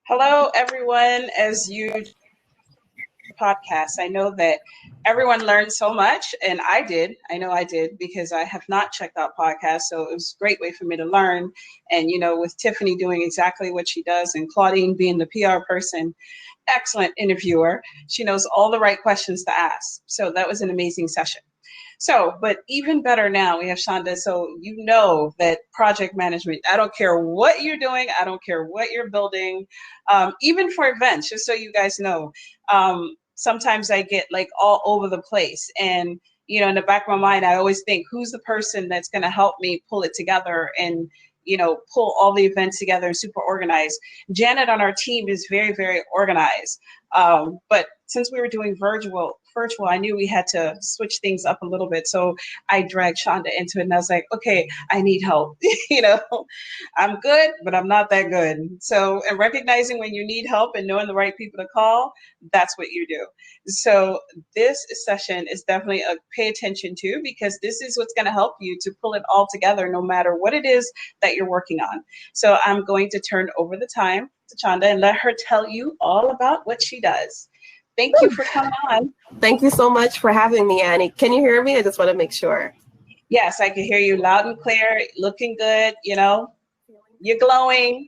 Hello, everyone. As you podcast, I know that everyone learned so much, and I did. I know I did because I have not checked out podcasts, so it was a great way for me to learn. And with Tiffany doing exactly what she does, and Claudine being the PR person, excellent interviewer. She knows all the right questions to ask. So that was an amazing session. So, but even better now, we have Shonda. So you know that project management, I don't care what you're doing, I don't care what you're building, even for events, just so you guys know. Sometimes I get like all over the place. And, in the back of my mind, I always think, who's the person that's going to help me pull it together and, pull all the events together and super organized. Janet on our team is very, very organized. But since we were doing virtual, I knew we had to switch things up a little bit. So I dragged Shonda into it and I was like, okay, I need help. I'm good, but I'm not that good. So, and recognizing when you need help and knowing the right people to call, that's what you do. So this session is definitely a pay attention to, because this is what's going to help you to pull it all together, no matter what it is that you're working on. So I'm going to turn over the time to Chanda and let her tell you all about what she does. Thank you for coming on. Thank you so much for having me, Annie. Can you hear me? I just want to make sure. Yes, I can hear you loud and clear, looking good, you're glowing.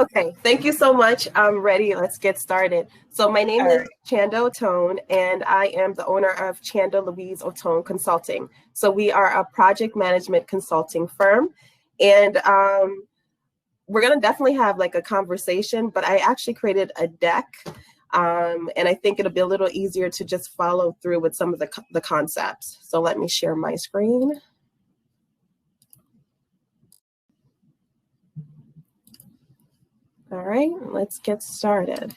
Okay, thank you so much. I'm ready. Let's get started. So my name is Chanda Otone, and I am the owner of Chanda Louise Otone Consulting. So we are a project management consulting firm, and we're going to definitely have like a conversation, but I actually created a deck. And I think it'll be a little easier to just follow through with some of the concepts. So let me share my screen. All right, let's get started.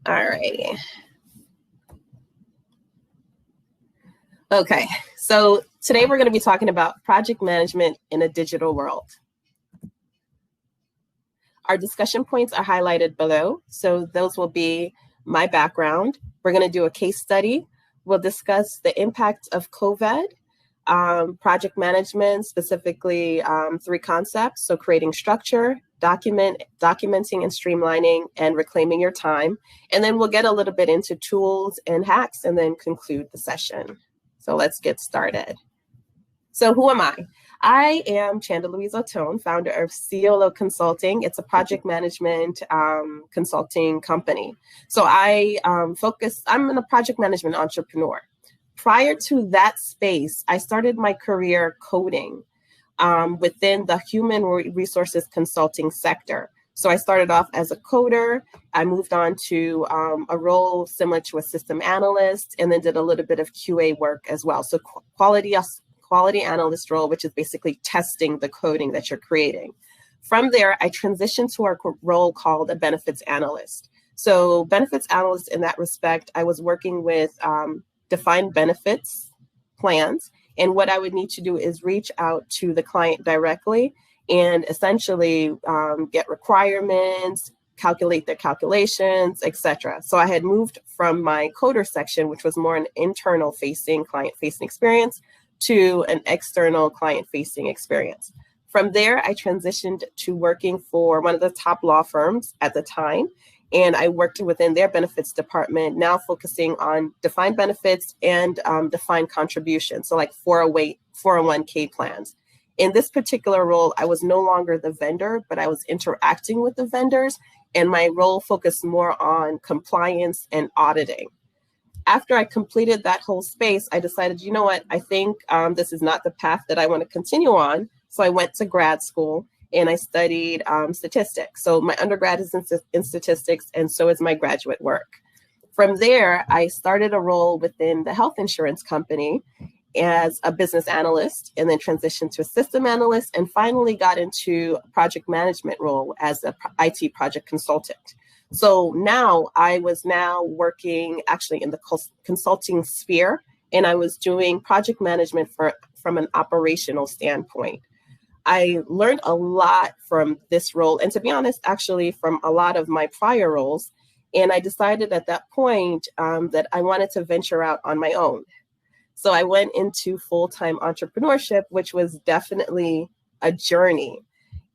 All righty. Okay, so today we're going to be talking about project management in a digital world. Our discussion points are highlighted below. So those will be my background. We're going to do a case study. We'll discuss the impact of COVID, project management, specifically 3 concepts. So creating structure, documenting and streamlining, and reclaiming your time. And then we'll get a little bit into tools and hacks and then conclude the session. So let's get started. So who am I? I am Chanda Louise Otone, founder of COLO Consulting. It's a project management consulting company. So I'm a project management entrepreneur. Prior to that space, I started my career coding within the human resources consulting sector. So I started off as a coder. I moved on to a role similar to a system analyst, and then did a little bit of QA work as well. So quality analyst role, which is basically testing the coding that you're creating. From there, I transitioned to a role called a benefits analyst. So benefits analyst, in that respect, I was working with defined benefits plans. And what I would need to do is reach out to the client directly and essentially get requirements, calculate their calculations, etc. So I had moved from my coder section, which was more an internal facing, client facing experience, to an external client-facing experience. From there, I transitioned to working for one of the top law firms at the time, and I worked within their benefits department, now focusing on defined benefits and defined contributions, so like 401k plans. In this particular role, I was no longer the vendor, but I was interacting with the vendors, and my role focused more on compliance and auditing. After I completed that whole space, I decided, you know what, I think this is not the path that I want to continue on. So I went to grad school and I studied statistics. So my undergrad is in statistics, and so is my graduate work. From there, I started a role within the health insurance company as a business analyst, and then transitioned to a system analyst, and finally got into a project management role as an IT project consultant. So now I was working actually in the consulting sphere, and I was doing project management from an operational standpoint. I learned a lot from this role, and to be honest, actually from a lot of my prior roles. And I decided at that point that I wanted to venture out on my own. So I went into full-time entrepreneurship, which was definitely a journey.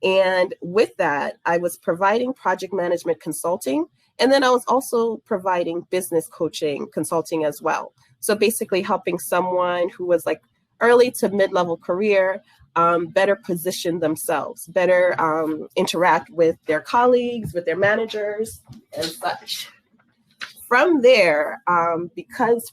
And with that, I was providing project management consulting. And then I was also providing business coaching consulting as well. So basically helping someone who was like early to mid-level career better position themselves, better interact with their colleagues, with their managers and such. From there, because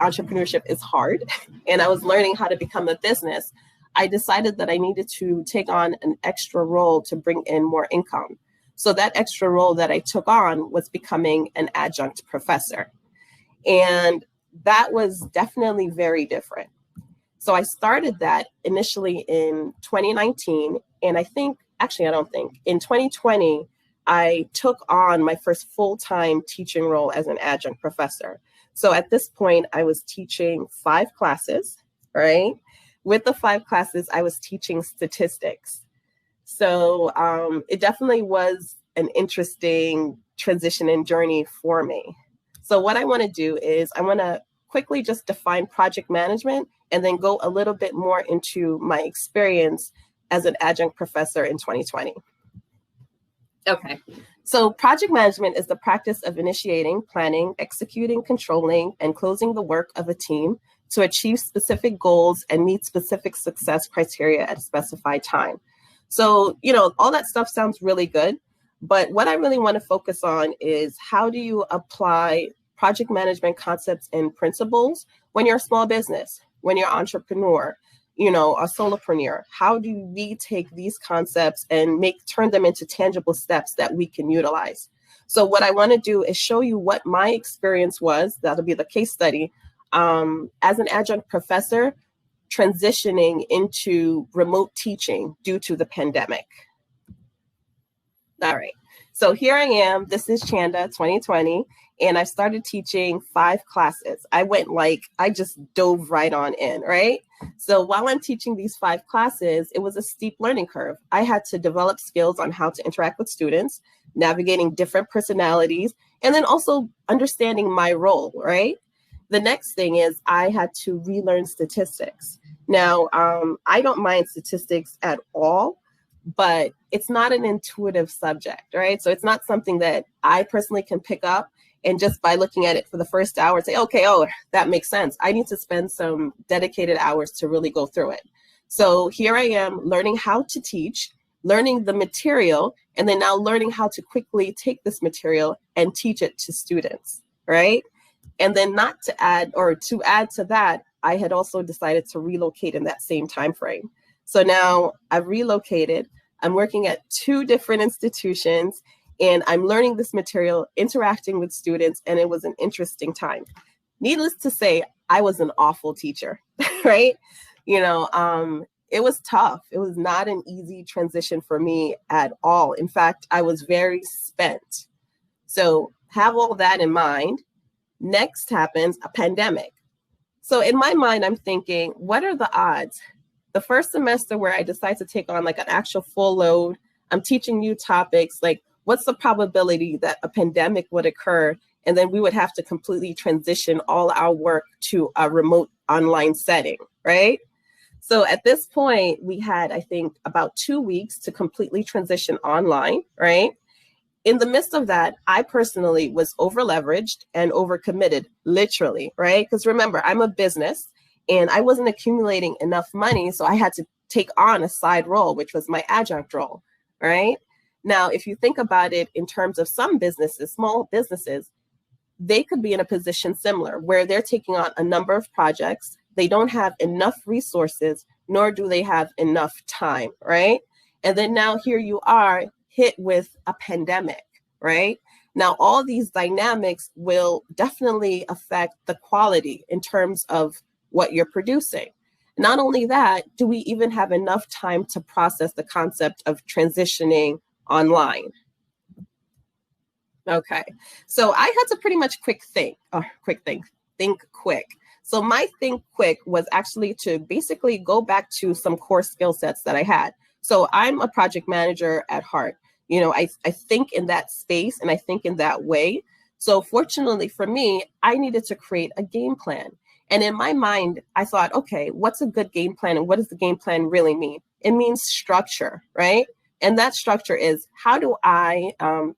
entrepreneurship is hard and I was learning how to become a business, I decided that I needed to take on an extra role to bring in more income. So that extra role that I took on was becoming an adjunct professor. And that was definitely very different. So I started that initially in 2019. And in 2020, I took on my first full-time teaching role as an adjunct professor. So at this point, I was teaching 5 classes, right? With the 5 classes, I was teaching statistics. So it definitely was an interesting transition and journey for me. So what I want to do is I want to quickly just define project management and then go a little bit more into my experience as an adjunct professor in 2020. Okay, so project management is the practice of initiating, planning, executing, controlling, and closing the work of a team to achieve specific goals and meet specific success criteria at a specified time. So, all that stuff sounds really good, but what I really want to focus on is how do you apply project management concepts and principles when you're a small business, when you're an entrepreneur, a solopreneur? How do we take these concepts and turn them into tangible steps that we can utilize? So what I want to do is show you what my experience was. That'll be the case study as an adjunct professor transitioning into remote teaching due to the pandemic. All right. So here I am. This is Chanda 2020. And I started teaching 5 classes. I just dove right on in, right? So while I'm teaching these 5 classes, it was a steep learning curve. I had to develop skills on how to interact with students, navigating different personalities, and then also understanding my role, right? The next thing is I had to relearn statistics. Now, I don't mind statistics at all, but it's not an intuitive subject, right? So it's not something that I personally can pick up and just by looking at it for the first hour say, okay, that makes sense. I need to spend some dedicated hours to really go through it. So here I am learning how to teach, learning the material, and then now learning how to quickly take this material and teach it to students, right? And then to add to that, I had also decided to relocate in that same time frame. So now I've relocated. I'm working at 2 different institutions, and I'm learning this material, interacting with students, and it was an interesting time. Needless to say, I was an awful teacher, right? It was tough. It was not an easy transition for me at all. In fact, I was very spent. So have all that in mind. Next happens a pandemic. So in my mind, I'm thinking, what are the odds? The first semester where I decide to take on like an actual full load, I'm teaching new topics, like what's the probability that a pandemic would occur and then we would have to completely transition all our work to a remote online setting, right? So at this point, we had, I think, about 2 weeks to completely transition online, right? In the midst of that, I personally was over leveraged and overcommitted, literally, right? Because remember, I'm a business and I wasn't accumulating enough money. So I had to take on a side role, which was my adjunct role, right? Now, if you think about it in terms of some businesses, small businesses, they could be in a position similar where they're taking on a number of projects. They don't have enough resources, nor do they have enough time, right? And then now here you are hit with a pandemic, right? Now, all these dynamics will definitely affect the quality in terms of what you're producing. Not only that, do we even have enough time to process the concept of transitioning online? Okay, so I had to pretty much think quick. So my think quick was actually to basically go back to some core skill sets that I had. So I'm a project manager at heart. You know, I think in that space and I think in that way. So fortunately for me, I needed to create a game plan. And in my mind, I thought, okay, what's a good game plan and what does the game plan really mean? It means structure, right? And that structure is, how do I,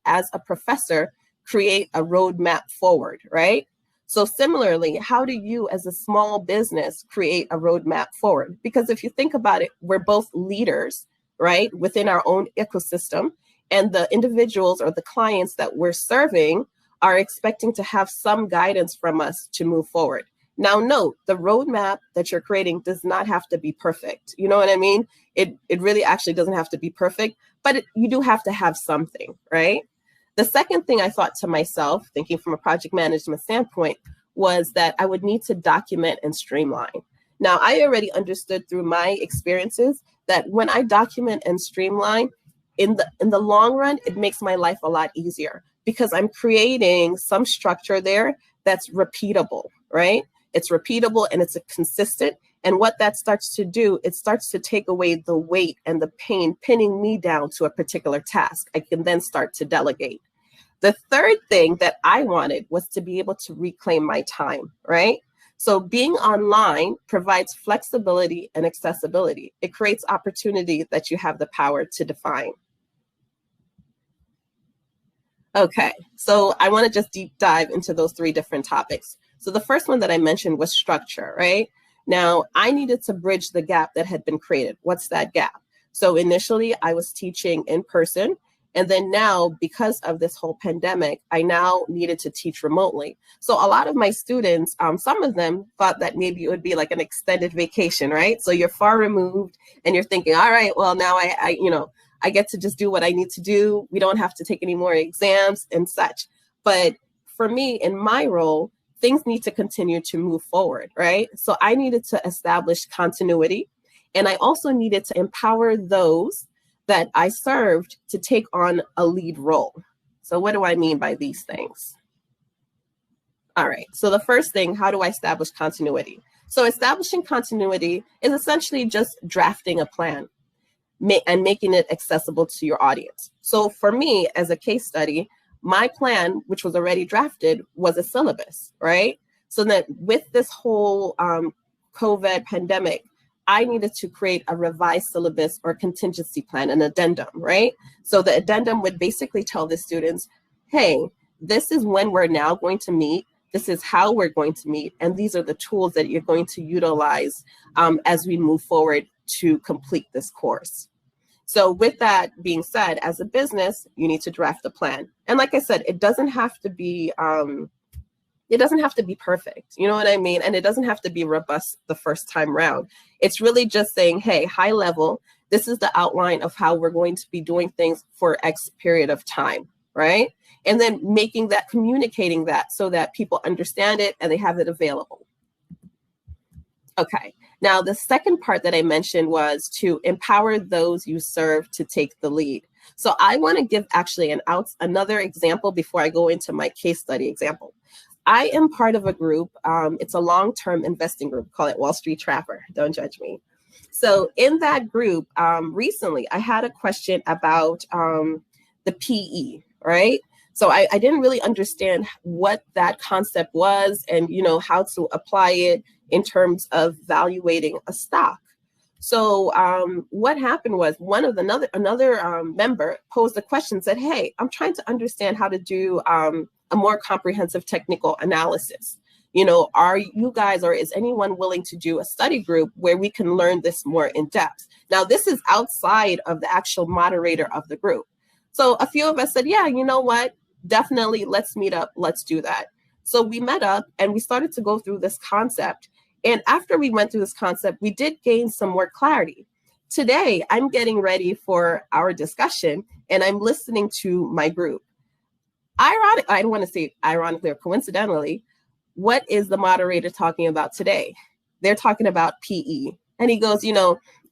as a professor, create a roadmap forward, right? So similarly, how do you as a small business create a roadmap forward? Because if you think about it, we're both leaders, right, within our own ecosystem, and the individuals or the clients that we're serving are expecting to have some guidance from us to move forward. Now, note, the roadmap that you're creating does not have to be perfect. You know what I mean? It really actually doesn't have to be perfect, but you do have to have something, right? The second thing I thought to myself, thinking from a project management standpoint, was that I would need to document and streamline. Now, I already understood through my experiences that when I document and streamline, in the long run, it makes my life a lot easier because I'm creating some structure there that's repeatable, right? It's repeatable and it's consistent. And what that starts to do, it starts to take away the weight and the pain pinning me down to a particular task. I can then start to delegate. The third thing that I wanted was to be able to reclaim my time, right? So being online provides flexibility and accessibility. It creates opportunity that you have the power to define. Okay, so I want to just deep dive into those three different topics. So the first one that I mentioned was structure, right? Now, I needed to bridge the gap that had been created. What's that gap? So initially, I was teaching in person. And then now, because of this whole pandemic, I now needed to teach remotely. So a lot of my students, some of them thought that maybe it would be like an extended vacation, right? So you're far removed and you're thinking, all right, well, now I get to just do what I need to do. We don't have to take any more exams and such. But for me, in my role, things need to continue to move forward, right? So I needed to establish continuity. And I also needed to empower those that I served to take on a lead role. So what do I mean by these things? All right, so the first thing, how do I establish continuity? So establishing continuity is essentially just drafting a plan and making it accessible to your audience. So for me, as a case study, my plan, which was already drafted, was a syllabus, right? So that with this whole COVID pandemic, I needed to create a revised syllabus or contingency plan, an addendum, right? So the addendum would basically tell the students, hey, this is when we're now going to meet, this is how we're going to meet, and these are the tools that you're going to utilize as we move forward to complete this course. So with that being said, as a business, you need to draft a plan. And like I said, it doesn't have to be perfect. You know what I mean? And it doesn't have to be robust the first time round. It's really just saying, hey, high level, this is the outline of how we're going to be doing things for X period of time, right? And then communicating that so that people understand it and they have it available. Okay. Now, the second part that I mentioned was to empower those you serve to take the lead. So I want to give actually another example before I go into my case study example. I am part of a group. It's a long-term investing group. Call it Wall Street Trapper. Don't judge me. So in that group, recently, I had a question about the PE, right? So I didn't really understand what that concept was and, how to apply it in terms of valuating a stock. So what happened was another member posed a question, said, hey, I'm trying to understand how to do a more comprehensive technical analysis. Are you guys or is anyone willing to do a study group where we can learn this more in depth? Now, this is outside of the actual moderator of the group. So a few of us said, yeah, you know what? Definitely, let's meet up. Let's do that. So we met up and we started to go through this concept. And after we went through this concept, we did gain some more clarity. Today, I'm getting ready for our discussion and I'm listening to my group. I don't want to say ironically or coincidentally, what is the moderator talking about today? They're talking about PE. And he goes,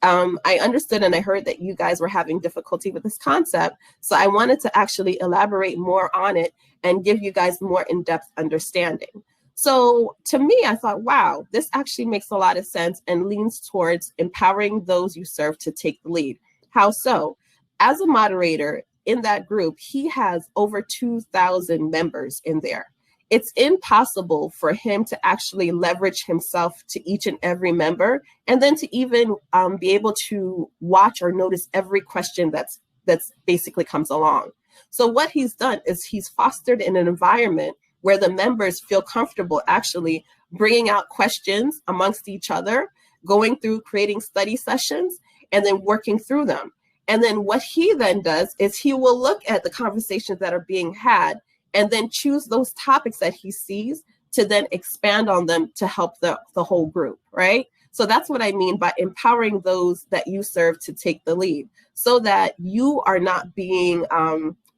I understood and I heard that you guys were having difficulty with this concept. So I wanted to actually elaborate more on it and give you guys more in-depth understanding. So to me, I thought, wow, this actually makes a lot of sense and leans towards empowering those you serve to take the lead. How so? As a moderator in that group, he has over 2,000 members in there. It's impossible for him to actually leverage himself to each and every member and then to even be able to watch or notice every question that's that's basically comes along. So what he's done is he's fostered in an environment where the members feel comfortable actually bringing out questions amongst each other, going through creating study sessions, and then working through them. And then what he then does is he will look at the conversations that are being had and then choose those topics that he sees to then expand on them to help the whole group, right? So that's what I mean by empowering those that you serve to take the lead so that you are not being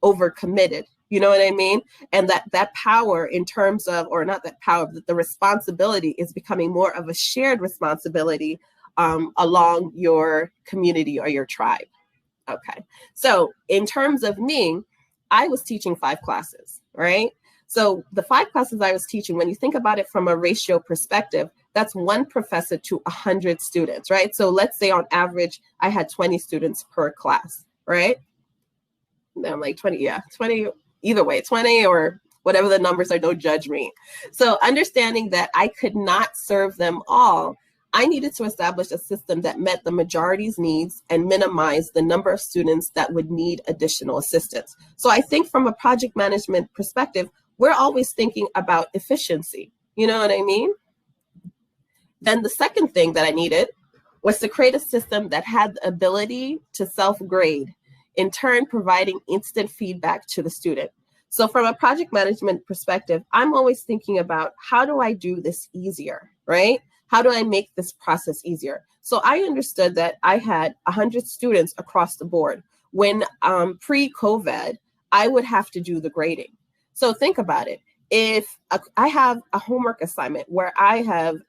overcommitted. You know what I mean? And that power in terms of, or not that power, but the responsibility is becoming more of a shared responsibility along your community or your tribe. Okay. So in terms of me, I was teaching 5 classes, right? So the 5 classes I was teaching, when you think about it from a ratio perspective, that's 1 professor to 100 students, right? So let's say on average, I had 20 students per class, right? I'm like 20, 20, either way, 20 or whatever the numbers are, don't judge me. So understanding that I could not serve them all, I needed to establish a system that met the majority's needs and minimized the number of students that would need additional assistance. So I think from a project management perspective, we're always thinking about efficiency. You know what I mean? Then the second thing that I needed was to create a system that had the ability to self-grade, in turn providing instant feedback to the student. So from a project management perspective, I'm always thinking about how do I do this easier, right? How do I make this process easier? So I understood that I had 100 students across the board. When pre-COVID, I would have to do the grading. So think about it. If I have a homework assignment where I've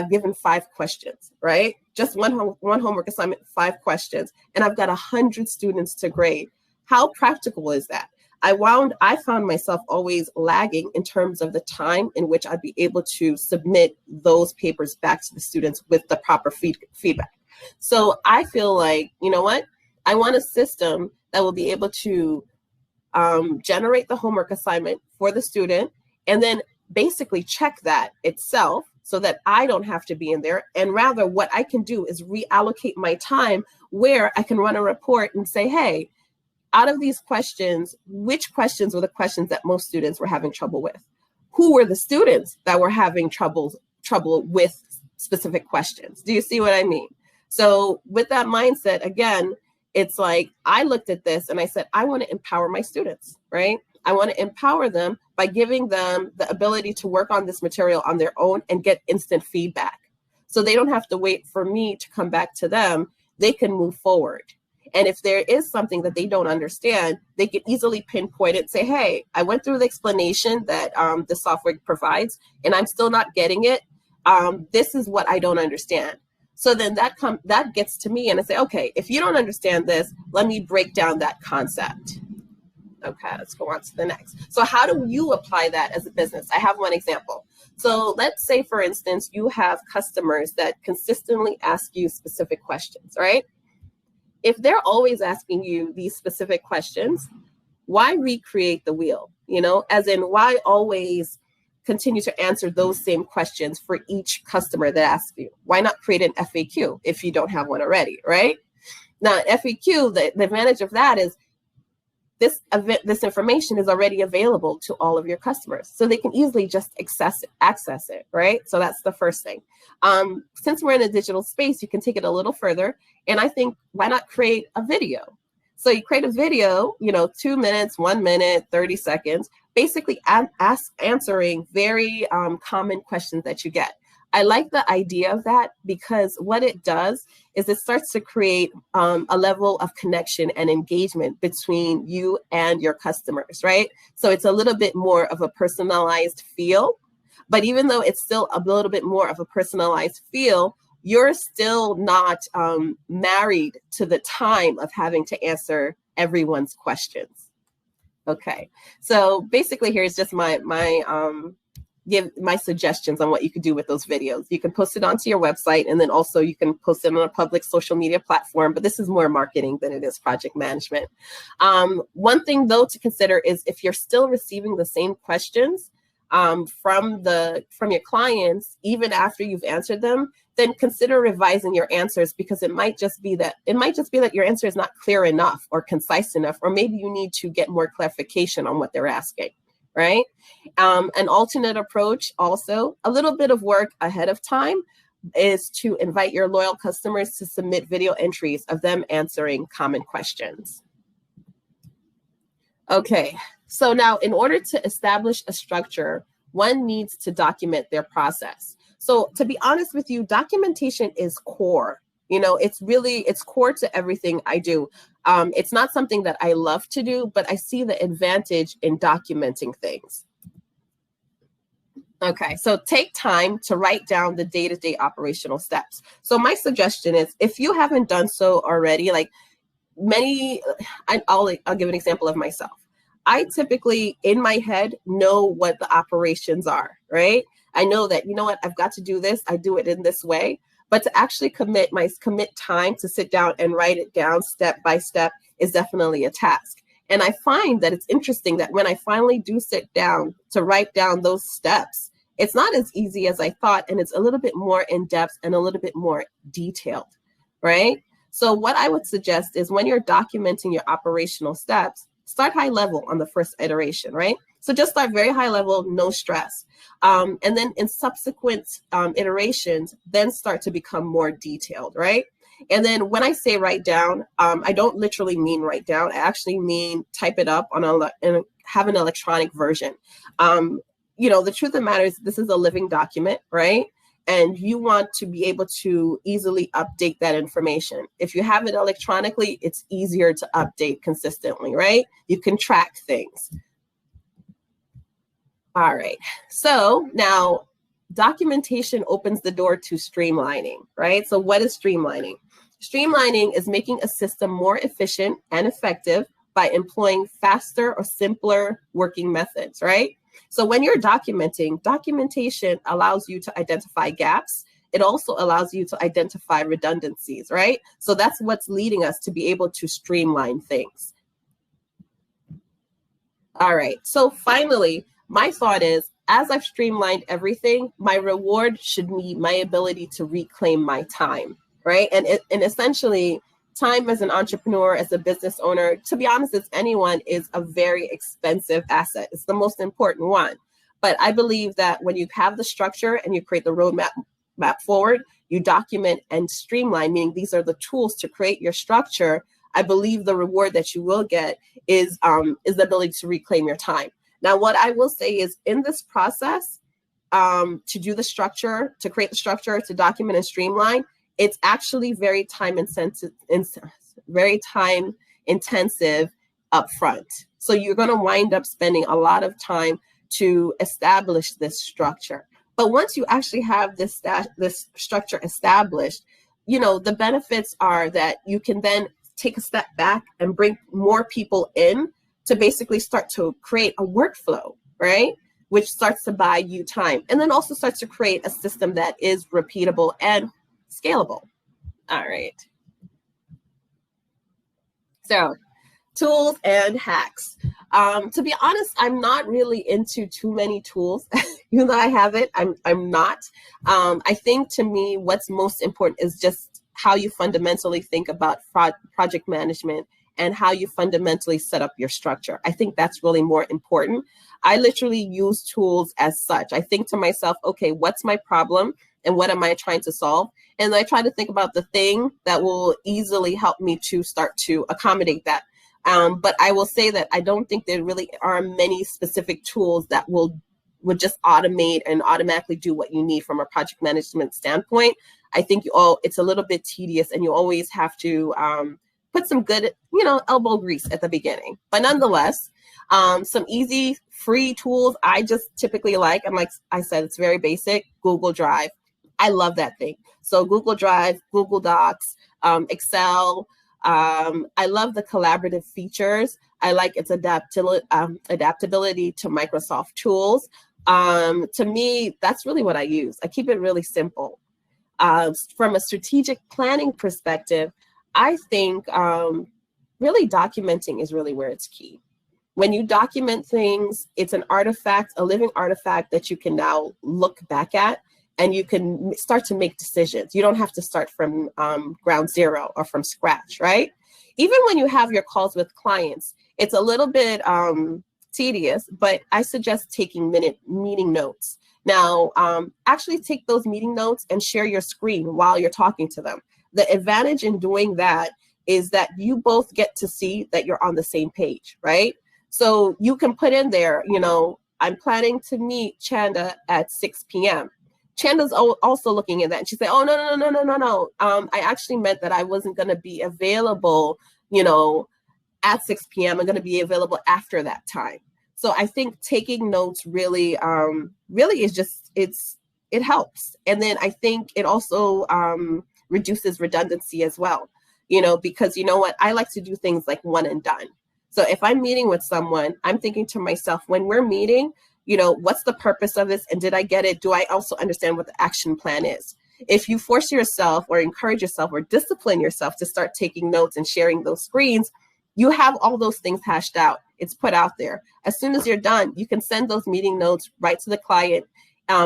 given 5 questions, right? Just one homework assignment, 5 questions, and I've got 100 students to grade. How practical is that? I found myself always lagging in terms of the time in which I'd be able to submit those papers back to the students with the proper feedback. So I feel like, you know what? I want a system that will be able to generate the homework assignment for the student and then basically check that itself so that I don't have to be in there. And rather what I can do is reallocate my time where I can run a report and say, hey, out of these questions, which questions were the questions that most students were having trouble with? Who were the students that were having trouble with specific questions? Do you see what I mean? So with that mindset, again, it's like I looked at this and I said, I want to empower my students, right? I want to empower them by giving them the ability to work on this material on their own and get instant feedback. So they don't have to wait for me to come back to them. They can move forward. And if there is something that they don't understand, they can easily pinpoint it and say, hey, I went through the explanation that the software provides and I'm still not getting it. This is what I don't understand. So then that gets to me and I say, okay, if you don't understand this, let me break down that concept. Okay, let's go on to the next. So how do you apply that as a business? I have one example. So let's say, for instance, you have customers that consistently ask you specific questions, right? If they're always asking you these specific questions, why recreate the wheel? You know, as in why always continue to answer those same questions for each customer that asks you? Why not create an FAQ if you don't have one already, right? Now, FAQ, the advantage of that is this information is already available to all of your customers. So they can easily just access it, right? So that's the first thing. Since we're in a digital space, you can take it a little further. And I think, why not create a video? So you create a video, 2 minutes, 1 minute, 30 seconds, basically answering very common questions that you get. I like the idea of that because what it does is it starts to create a level of connection and engagement between you and your customers, right? So it's a little bit more of a personalized feel, but even though it's still a little bit more of a personalized feel, you're still not married to the time of having to answer everyone's questions. Okay, so basically here's just my suggestions on what you could do with those videos. You can post it onto your website, and then also you can post it on a public social media platform, but this is more marketing than it is project management. One thing though to consider is if you're still receiving the same questions from your clients, even after you've answered them, then consider revising your answers, because it might just be that your answer is not clear enough or concise enough, or maybe you need to get more clarification on what they're asking, right? An alternate approach, also a little bit of work ahead of time, is to invite your loyal customers to submit video entries of them answering common questions. Okay, so now in order to establish a structure, one needs to document their process. So to be honest with you, documentation is core. You know, it's core to everything I do. It's not something that I love to do, but I see the advantage in documenting things. Okay, so take time to write down the day-to-day operational steps. So my suggestion is, if you haven't done so already, like I'll give an example of myself. I typically, in my head, know what the operations are, right? I know that, you know what, I've got to do this. I do it in this way. But to actually commit time to sit down and write it down step by step is definitely a task. And I find that it's interesting that when I finally do sit down to write down those steps, it's not as easy as I thought, and it's a little bit more in depth and a little bit more detailed, right? So what I would suggest is, when you're documenting your operational steps, start high level on the first iteration, right? So just start very high level, no stress. And then in subsequent iterations, then start to become more detailed, right? And then when I say write down, I don't literally mean write down. I actually mean type it up and have an electronic version. You know, the truth of the matter is, this is a living document, right? And you want to be able to easily update that information. If you have it electronically, it's easier to update consistently, right? You can track things. All right, so now documentation opens the door to streamlining, right? So what is streamlining? Streamlining is making a system more efficient and effective by employing faster or simpler working methods, right? So when you're documenting, documentation allows you to identify gaps. It also allows you to identify redundancies, right? So that's what's leading us to be able to streamline things. All right, so finally, my thought is, as I've streamlined everything, my reward should be my ability to reclaim my time, right? And essentially, time as an entrepreneur, as a business owner, to be honest, as anyone, is a very expensive asset. It's the most important one. But I believe that when you have the structure and you create the roadmap forward, you document and streamline, meaning these are the tools to create your structure. I believe the reward that you will get is the ability to reclaim your time. Now, what I will say is, in this process, to do the structure, to create the structure, to document and streamline, it's actually very time intensive upfront. So you're going to wind up spending a lot of time to establish this structure. But once you actually have this structure established, you know, the benefits are that you can then take a step back and bring more people in to basically start to create a workflow, right? Which starts to buy you time, and then also starts to create a system that is repeatable and scalable. All right. So, tools and hacks. To be honest, I'm not really into too many tools. Even though I have it, I'm not. I think, to me, what's most important is just how you fundamentally think about project management and how you fundamentally set up your structure. I think that's really more important. I literally use tools as such. I think to myself, okay, what's my problem and what am I trying to solve? And I try to think about the thing that will easily help me to start to accommodate that. But I will say that I don't think there really are many specific tools that would just automate and automatically do what you need from a project management standpoint. I think it's a little bit tedious, and you always have to put some good, elbow grease at the beginning. But nonetheless, some easy free tools I just typically like, and like I said, it's very basic. Google Drive. I love that thing. So Google Drive, Google Docs, Excel. I love the collaborative features. I like its adaptability to Microsoft tools. To me, that's really what I use. I keep it really simple. From a strategic planning perspective, I think really documenting is really where it's key. When you document things, it's an artifact, a living artifact that you can now look back at and you can start to make decisions. You don't have to start from ground zero or from scratch, right? Even when you have your calls with clients, it's a little bit tedious, but I suggest taking meeting notes. Now, actually take those meeting notes and share your screen while you're talking to them. The advantage in doing that is that you both get to see that you're on the same page, right? So you can put in there, you know, I'm planning to meet Chanda at 6 p.m. Chanda's also looking at that, and she said, oh, no. I actually meant that I wasn't going to be available, you know, at 6 p.m. I'm going to be available after that time. So I think taking notes really is just, it helps. And then I think it also reduces redundancy as well, you know, because you know what, I like to do things like one and done. So if I'm meeting with someone, I'm thinking to myself, when we're meeting, you know, what's the purpose of this? And did I get it? Do I also understand what the action plan is? If you force yourself or encourage yourself or discipline yourself to start taking notes and sharing those screens, you have all those things hashed out. It's put out there. As soon as you're done, you can send those meeting notes right to the client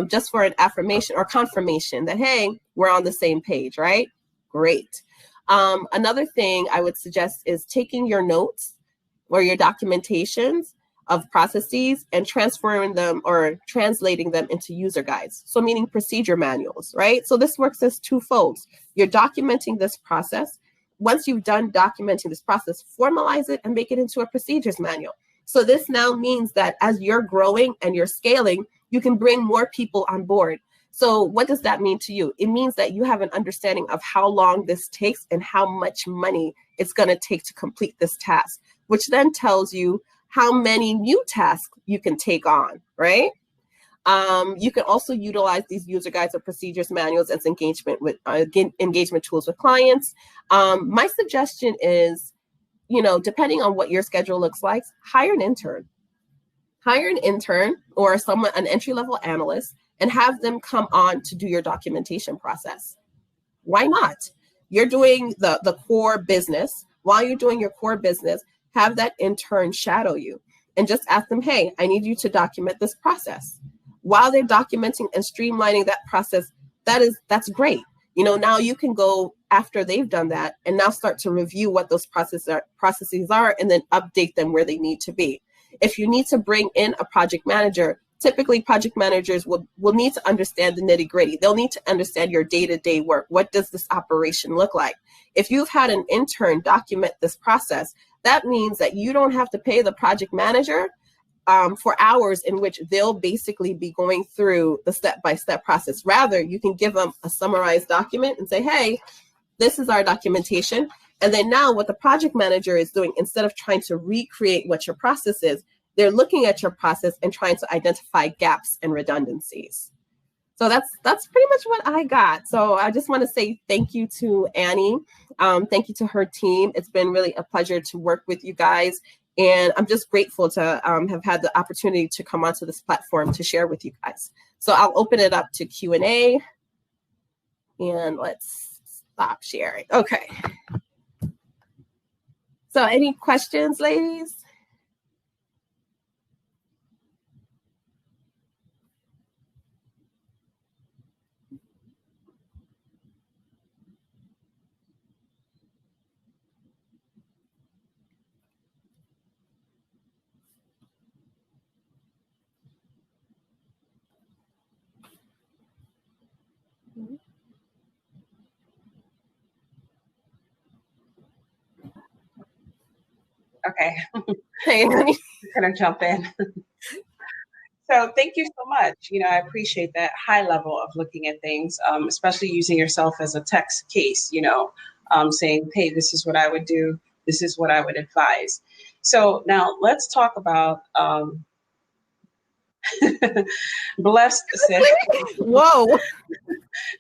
just for an affirmation or confirmation that, hey, we're on the same page, right? Great. Another thing I would suggest is taking your notes or your documentations of processes and transferring them or translating them into user guides. So meaning procedure manuals, right? So this works as twofold. You're documenting this process. Once you've done documenting this process, formalize it and make it into a procedures manual. So this now means that as you're growing and you're scaling, you can bring more people on board. So what does that mean to you? It means that you have an understanding of how long this takes and how much money it's going to take to complete this task, which then tells you how many new tasks you can take on, right? You can also utilize these user guides or procedures manuals as engagement tools with clients. My suggestion is, you know, depending on what your schedule looks like, hire an intern. Hire an intern or an entry-level analyst and have them come on to do your documentation process. Why not? You're doing the core business. While you're doing your core business, have that intern shadow you and just ask them, hey, I need you to document this process. While they're documenting and streamlining that process, that's great. You know, now you can go after they've done that and now start to review what those processes are and then update them where they need to be. If you need to bring in a project manager, typically project managers will need to understand the nitty-gritty. They'll need to understand your day-to-day work. What does this operation look like? If you've had an intern document this process, that means that you don't have to pay the project manager for hours in which they'll basically be going through the step-by-step process. Rather, you can give them a summarized document and say, hey, this is our documentation. And then now what the project manager is doing, instead of trying to recreate what your process is, they're looking at your process and trying to identify gaps and redundancies. So that's pretty much what I got. So I just want to say thank you to Annie. Thank you to her team. It's been really a pleasure to work with you guys. And I'm just grateful to have had the opportunity to come onto this platform to share with you guys. So I'll open it up to Q&A. And let's stop sharing. Okay. So any questions, ladies? Okay. Hey, honey. I'm gonna jump in. So thank you so much. You know, I appreciate that high level of looking at things, especially using yourself as a text case, you know, saying, hey, this is what I would do. This is what I would advise. So now let's talk about Blessed said, whoa.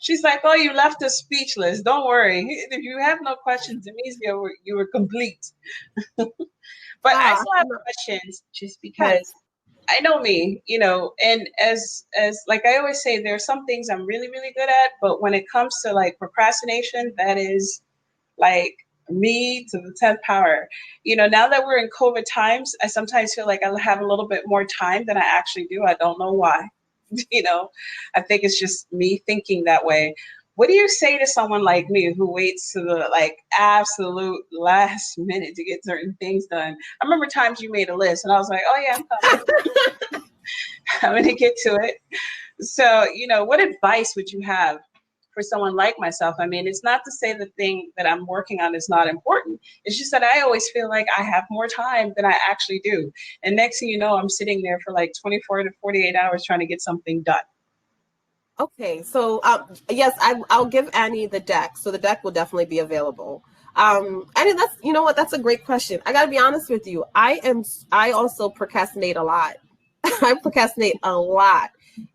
She's like, oh, you left us speechless. Don't worry. If you have no questions, it means you were complete. But I still have questions just because I know me, you know, and as like I always say, there are some things I'm really, really good at, but when it comes to like procrastination, that is like me to the 10th power. You know, now that we're in COVID times, I sometimes feel like I have a little bit more time than I actually do. I don't know why. I think it's just me thinking that way. What do you say to someone like me who waits to the absolute last minute to get certain things done? I remember times you made a list and I was like, oh yeah, I'm coming. I'm going to get to it. So, what advice would you have for someone like myself? I mean, it's not to say the thing that I'm working on is not important. It's just that I always feel like I have more time than I actually do. And next thing you know, I'm sitting there for 24 to 48 hours trying to get something done. Okay, so yes, I'll give Annie the deck. So the deck will definitely be available. Annie, that's a great question. I got to be honest with you. I also procrastinate a lot. I procrastinate a lot.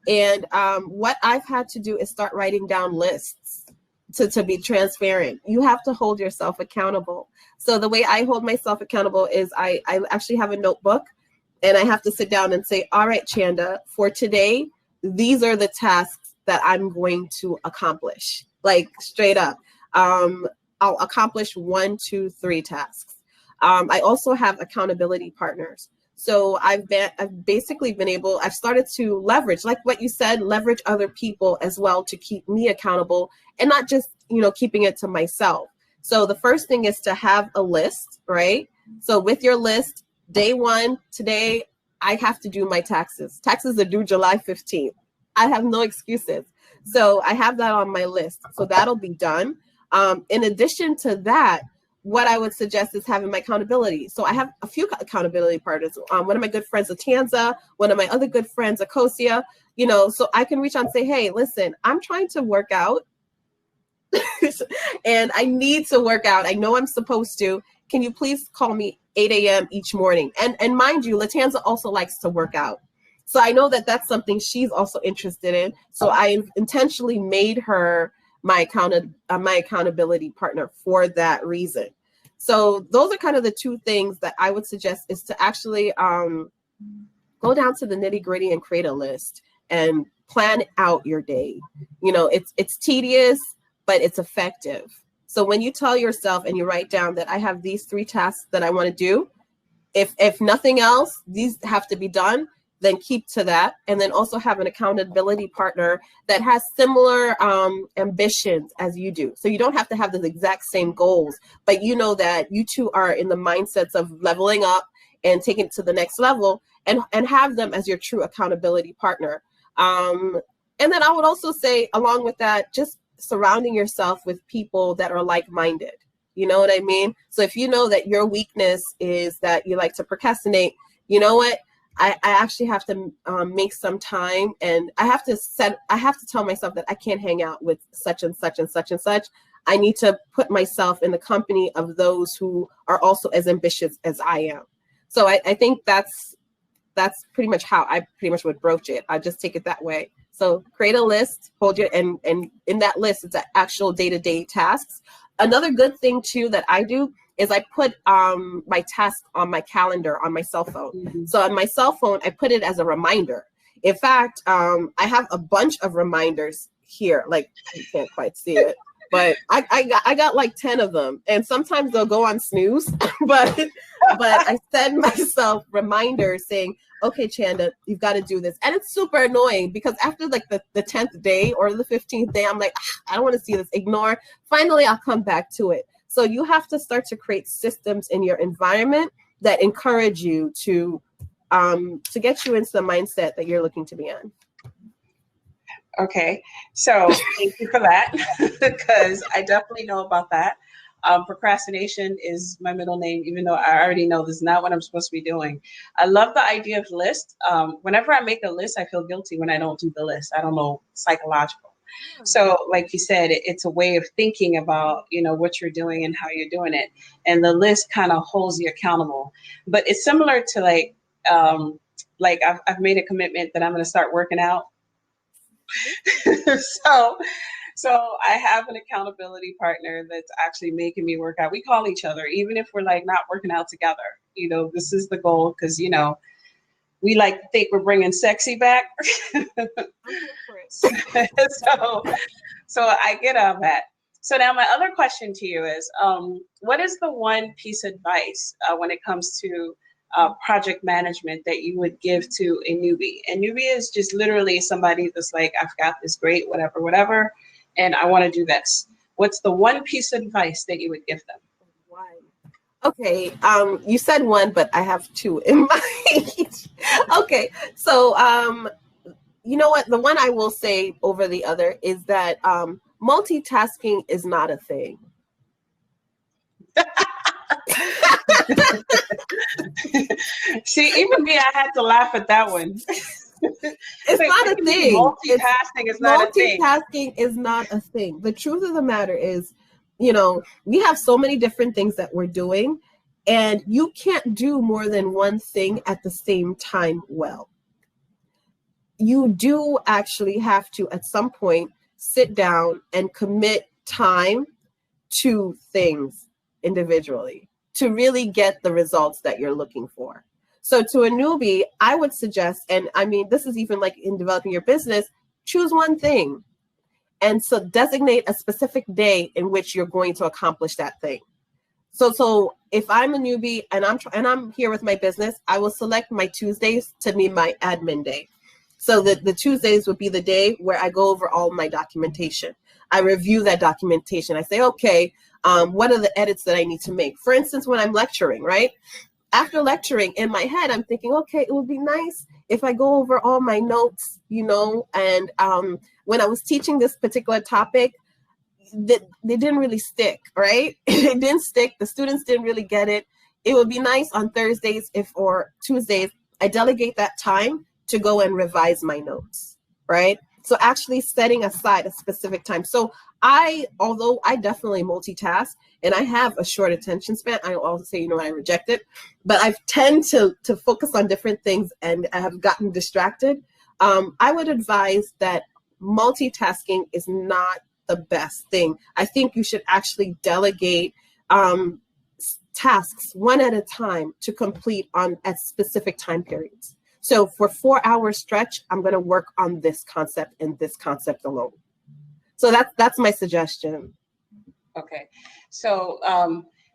And what I've had to do is start writing down lists to be transparent. You have to hold yourself accountable. So the way I hold myself accountable is I actually have a notebook and I have to sit down and say, all right, Chanda, for today, these are the tasks that I'm going to accomplish, straight up. I'll accomplish 1, 2, 3 tasks. I also have accountability partners. So I've basically been able, I've started to leverage, like what you said, leverage other people as well to keep me accountable and not just, keeping it to myself. So the first thing is to have a list, right? So with your list, day 1, today, I have to do my taxes. Taxes are due July 15th. I have no excuses. So I have that on my list. So that'll be done. In addition to that, what I would suggest is having my accountability. So I have a few accountability partners. One of my good friends, Atanza, one of my other good friends, Akosia, so I can reach out and say, hey, listen, I'm trying to work out and I need to work out. I know I'm supposed to. Can you please call me 8 a.m. each morning? And mind you, Latanza also likes to work out. So I know that that's something she's also interested in. So I intentionally made her my accountability partner for that reason. So those are kind of the 2 things that I would suggest is to actually go down to the nitty gritty and create a list and plan out your day. It's tedious, but it's effective. So when you tell yourself and you write down that I have these 3 tasks that I want to do, if nothing else, these have to be done, then keep to that. And then also have an accountability partner that has similar ambitions as you do. So you don't have to have the exact same goals, but that you two are in the mindsets of leveling up and taking it to the next level and have them as your true accountability partner. And then I would also say, along with that, just surrounding yourself with people that are like-minded. You know what I mean? So if you know that your weakness is that you like to procrastinate, you know what? I actually have to make some time, and I have to tell myself that I can't hang out with such and such and such and such. I need to put myself in the company of those who are also as ambitious as I am. So I think that's pretty much how I pretty much would broach it. I just take it that way. So create a list, hold your, and in that list, it's actual day-to-day tasks. Another good thing too that I do is I put my task on my calendar on my cell phone. Mm-hmm. So on my cell phone, I put it as a reminder. In fact, I have a bunch of reminders here. You can't quite see it, but I got 10 of them, and sometimes they'll go on snooze, but I send myself reminders saying, okay, Chanda, you've got to do this. And it's super annoying because after the 10th day or the 15th day, I'm like, I don't want to see this, ignore. Finally, I'll come back to it. So you have to start to create systems in your environment that encourage you to get you into the mindset that you're looking to be in. Okay, so thank you for that, because I definitely know about that. Procrastination is my middle name, even though I already know this is not what I'm supposed to be doing. I love the idea of list. Whenever I make a list, I feel guilty when I don't do the list. I don't know, psychological. So like you said, it's a way of thinking about, what you're doing and how you're doing it. And the list kind of holds you accountable. But it's similar to I've made a commitment that I'm going to start working out. So I have an accountability partner that's actually making me work out. We call each other, even if we're not working out together. This is the goal because, we like to think we're bringing sexy back. So I get all that. So now my other question to you is, what is the one piece of advice when it comes to project management that you would give to a newbie? And newbie is just literally somebody that's like, I've got this great, whatever, and I want to do this. What's the one piece of advice that you would give them? One. Okay, you said one, but I have two in mind. Okay, so you know what? The one I will say over the other is that multitasking is not a thing. See, even me, I had to laugh at that one. It's not a thing. Multitasking is not a thing. Multitasking is not a thing. The truth of the matter is, you know, we have so many different things that we're doing, and you can't do more than one thing at the same time well. You do actually have to, at some point, sit down and commit time to things individually to really get the results that you're looking for. So to a newbie, I would suggest, and I mean, this is even like in developing your business, choose one thing. And so designate a specific day in which you're going to accomplish that thing. So if I'm a newbie and I'm here with my business, I will select my Tuesdays to be my admin day. So the Tuesdays would be the day where I go over all my documentation. I review that documentation. I say, okay, what are the edits that I need to make? For instance, when I'm lecturing, right? After lecturing, in my head, I'm thinking, okay, it would be nice if I go over all my notes, you know, and when I was teaching this particular topic, they didn't really stick, right? It didn't stick. The students didn't really get it. It would be nice on Thursdays or Tuesdays, I delegate that time to go and revise my notes, right? So actually setting aside a specific time. So although I definitely multitask and I have a short attention span, I also say, you know, I reject it, but I tend to focus on different things and I have gotten distracted. I would advise that multitasking is not the best thing. I think you should actually delegate tasks one at a time to complete at specific time periods. So for 4-hour stretch, I'm going to work on this concept and this concept alone. So that's my suggestion. Okay. So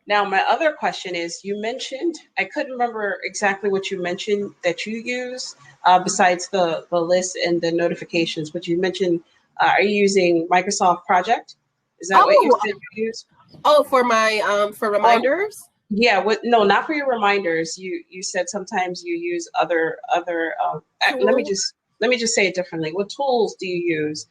now my other question is, you mentioned, I couldn't remember exactly what you mentioned that you use besides the list and the notifications, but you mentioned, are you using Microsoft Project? Is that what you said you use? Oh, for my, for reminders? Yeah, no, not for your reminders. You said sometimes you use other. Let me just say it differently. What tools do you use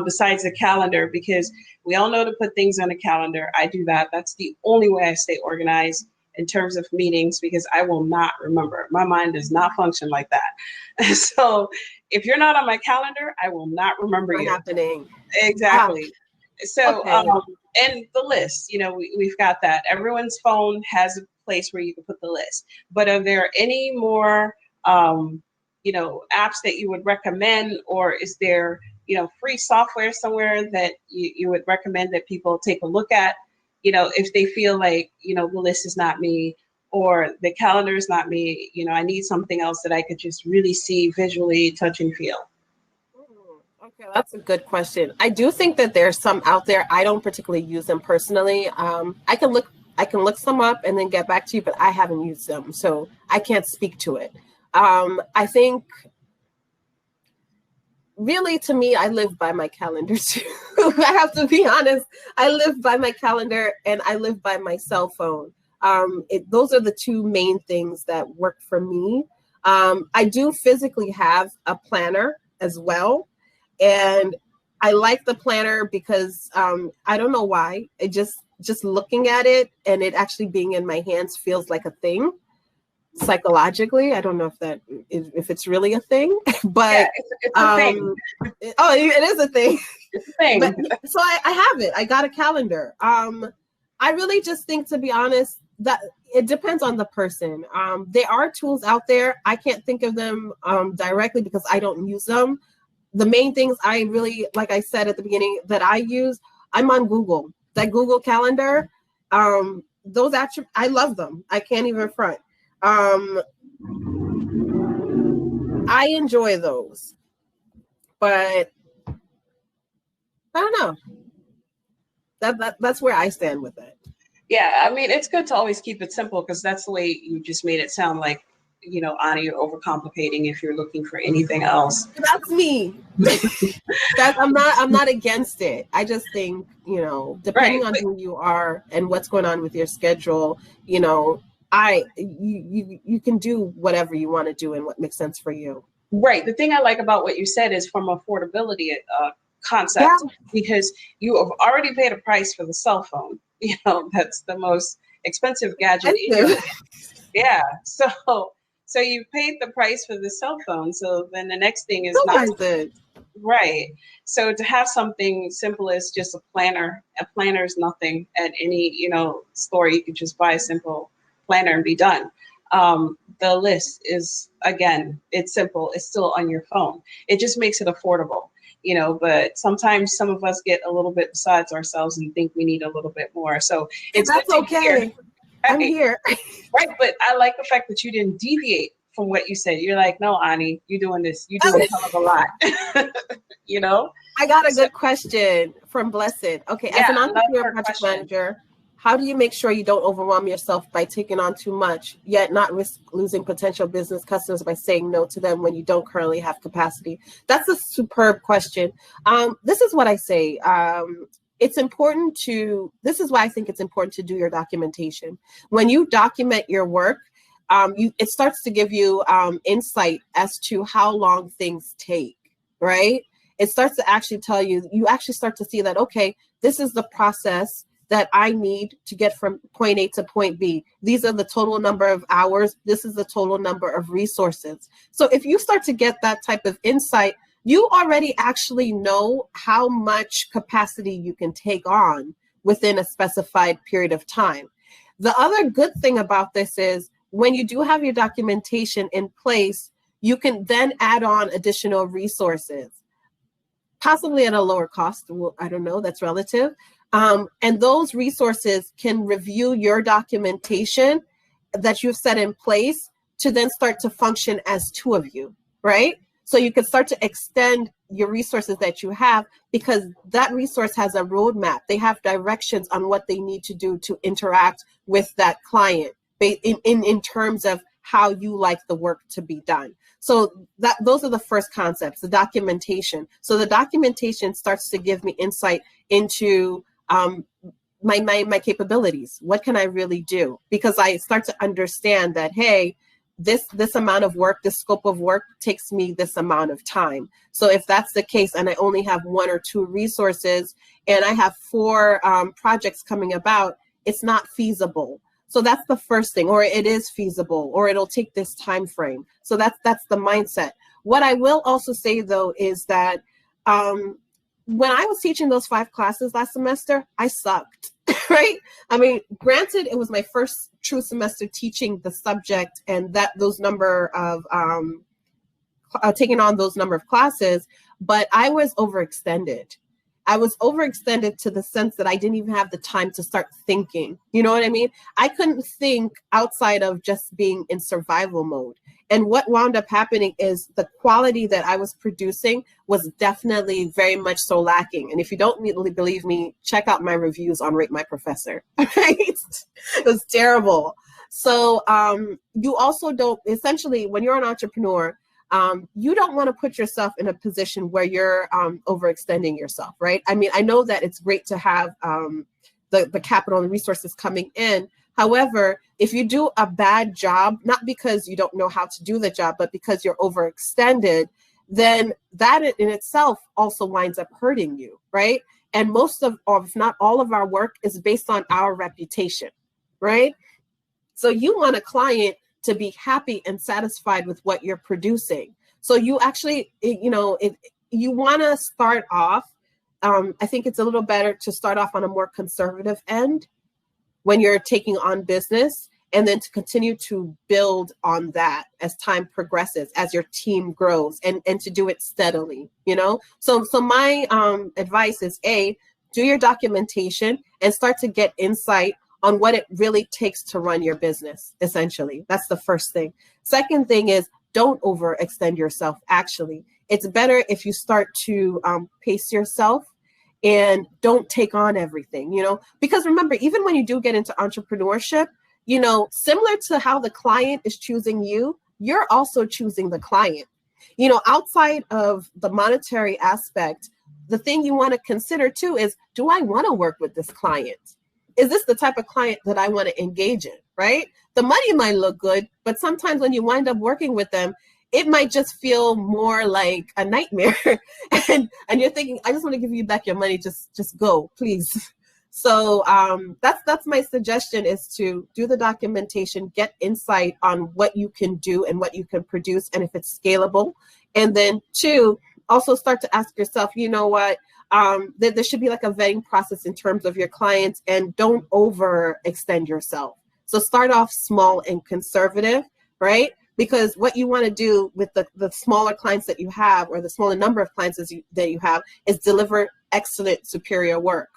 besides the calendar? Because we all know to put things on a calendar. I do that. That's the only way I stay organized in terms of meetings, because I will not remember. My mind does not function like that. So if you're not on my calendar, I will not remember you. Happening. Exactly. So, okay. And the list, you know, we've got that. Everyone's phone has a place where you can put the list. But are there any more, you know, apps that you would recommend, or is there, you know, free software somewhere that you would recommend that people take a look at, you know, if they feel like, you know, the list is not me or the calendar is not me, you know, I need something else that I could just really see visually, touch and feel? Okay, that's a good question. I do think that there's some out there. I don't particularly use them personally. I can look some up and then get back to you, but I haven't used them, so I can't speak to it. I think really, to me, I live by my calendar too. I have to be honest. I live by my calendar and I live by my cell phone. Those are the two main things that work for me. I do physically have a planner as well. And I like the planner because I don't know why. It just looking at it and it actually being in my hands feels like a thing psychologically. I don't know if it's really a thing, but yeah, it's a thing. It is a thing. It's a thing. But, so I have it. I got a calendar. I really just think, to be honest, that it depends on the person. There are tools out there. I can't think of them directly because I don't use them. The main things I really, like I said at the beginning, that I use, I'm on Google. That Google Calendar, those I love them. I can't even front. I enjoy those, but I don't know. That's where I stand with it. Yeah, I mean, it's good to always keep it simple because that's the way you just made it sound like Ani, you're overcomplicating if you're looking for anything else. That's me. I'm not against it. I just think, depending on who you are and what's going on with your schedule, you can do whatever you want to do and what makes sense for you. Right. The thing I like about what you said is from affordability concept, because you have already paid a price for the cell phone. That's the most expensive gadget in your life. Yeah. So you paid the price for the cell phone. So then the next thing is right. So to have something simple as just a planner is nothing at any, store. You could just buy a simple planner and be done. The list is, again, it's simple. It's still on your phone. It just makes it affordable, but sometimes some of us get a little bit besides ourselves and think we need a little bit more. So that's okay. I'm here. Right. But I like the fact that you didn't deviate from what you said. You're like, no, Ani, you're doing this. You're doing a hell of a lot. I got a good question from Blessed. Okay. As an entrepreneur project manager, how do you make sure you don't overwhelm yourself by taking on too much, yet not risk losing potential business customers by saying no to them when you don't currently have capacity? That's a superb question. This is what I say. This is why I think it's important to do your documentation. When you document your work, it starts to give you insight as to how long things take, right? It starts to actually tell you actually start to see that, okay, this is the process that I need to get from point A to point B. These are the total number of hours. This is the total number of resources. So if you start to get that type of insight, you already actually know how much capacity you can take on within a specified period of time. The other good thing about this is when you do have your documentation in place, you can then add on additional resources, possibly at a lower cost. Well, I don't know, that's relative. And those resources can review your documentation that you've set in place to then start to function as two of you, right? So you can start to extend your resources that you have because that resource has a roadmap. They have directions on what they need to do to interact with that client in terms of how you like the work to be done. So those are the first concepts, the documentation. So the documentation starts to give me insight into my capabilities. What can I really do? Because I start to understand that, hey, this amount of work, this scope of work takes me this amount of time. So if that's the case and I only have 1 or 2 resources and I have 4 projects coming about, it's not feasible. So that's the first thing, or it is feasible, or it'll take this time frame. So that's the mindset. What I will also say though is that when I was teaching those 5 classes last semester, I sucked, right? I mean, granted, it was my first true semester teaching the subject and taking on those number of classes, but I was overextended. I was overextended to the sense that I didn't even have the time to start thinking. You know what I mean? I couldn't think outside of just being in survival mode. And what wound up happening is the quality that I was producing was definitely very much so lacking. And if you don't really believe me, check out my reviews on Rate My Professor. Right? It was terrible. So you also don't, essentially, when you're an entrepreneur, you don't want to put yourself in a position where you're overextending yourself, right? I mean, I know that it's great to have the capital and resources coming in. However, if you do a bad job, not because you don't know how to do the job, but because you're overextended, then that in itself also winds up hurting you, right? And most of, or if not all of our work is based on our reputation, right? So you want a client to be happy and satisfied with what you're producing. So you actually, you want to start off, I think it's a little better to start off on a more conservative end when you're taking on business, and then to continue to build on that as time progresses, as your team grows, and to do it steadily, So my advice is do your documentation and start to get insight on what it really takes to run your business, essentially. That's the first thing. Second thing is don't overextend yourself, actually. It's better if you start to pace yourself and don't take on everything, Because remember, even when you do get into entrepreneurship, similar to how the client is choosing you, you're also choosing the client. You know, outside of the monetary aspect, the thing you want to consider too is, do I want to work with this client? Is this the type of client that I want to engage in, right? The money might look good, but sometimes when you wind up working with them, it might just feel more like a nightmare. and you're thinking, I just want to give you back your money. Just go, please. So that's my suggestion, is to do the documentation, get insight on what you can do and what you can produce, and if it's scalable. And then 2, also start to ask yourself, you know what, there should be like a vetting process in terms of your clients, and don't overextend yourself. So start off small and conservative, right? Because what you want to do with the smaller clients that you have, or the smaller number of clients that you have, is deliver excellent, superior work.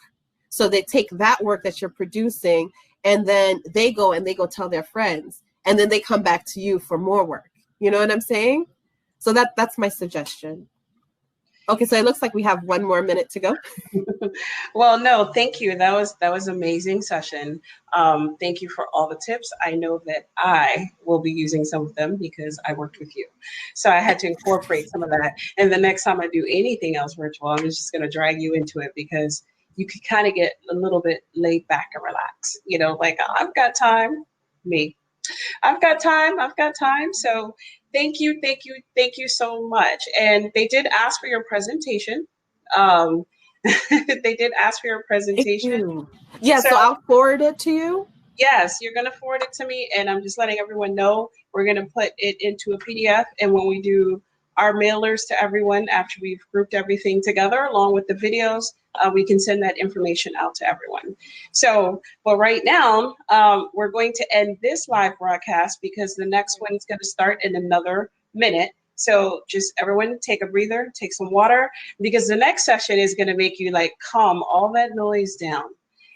So they take that work that you're producing, and then they go tell their friends, and then they come back to you for more work. You know what I'm saying? So that's my suggestion. Okay, so it looks like we have 1 more minute to go. Well, no, thank you. That was amazing session. Thank you for all the tips. I know that I will be using some of them because I worked with you. So I had to incorporate some of that. And the next time I do anything else virtual, I'm just going to drag you into it, because you could kind of get a little bit laid back and relax. You know, like, I've got time. I've got time. So thank you so much. And they did ask for your presentation. They did ask for your presentation. Yeah, so I'll forward it to you. Yes, you're going to forward it to me, and I'm just letting everyone know we're going to put it into a PDF, and when we do our mailers to everyone after we've grouped everything together along with the videos, we can send that information out to everyone. So, but right now, we're going to end this live broadcast because the next one is going to start in another minute. So just everyone take a breather, take some water, because the next session is going to make you like calm all that noise down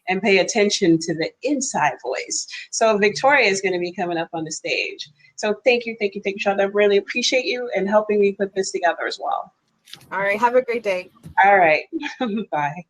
and pay attention to the inside voice. So Victoria is going to be coming up on the stage. So thank you, Shonda. I really appreciate you and helping me put this together as well. All right, have a great day. All right, bye.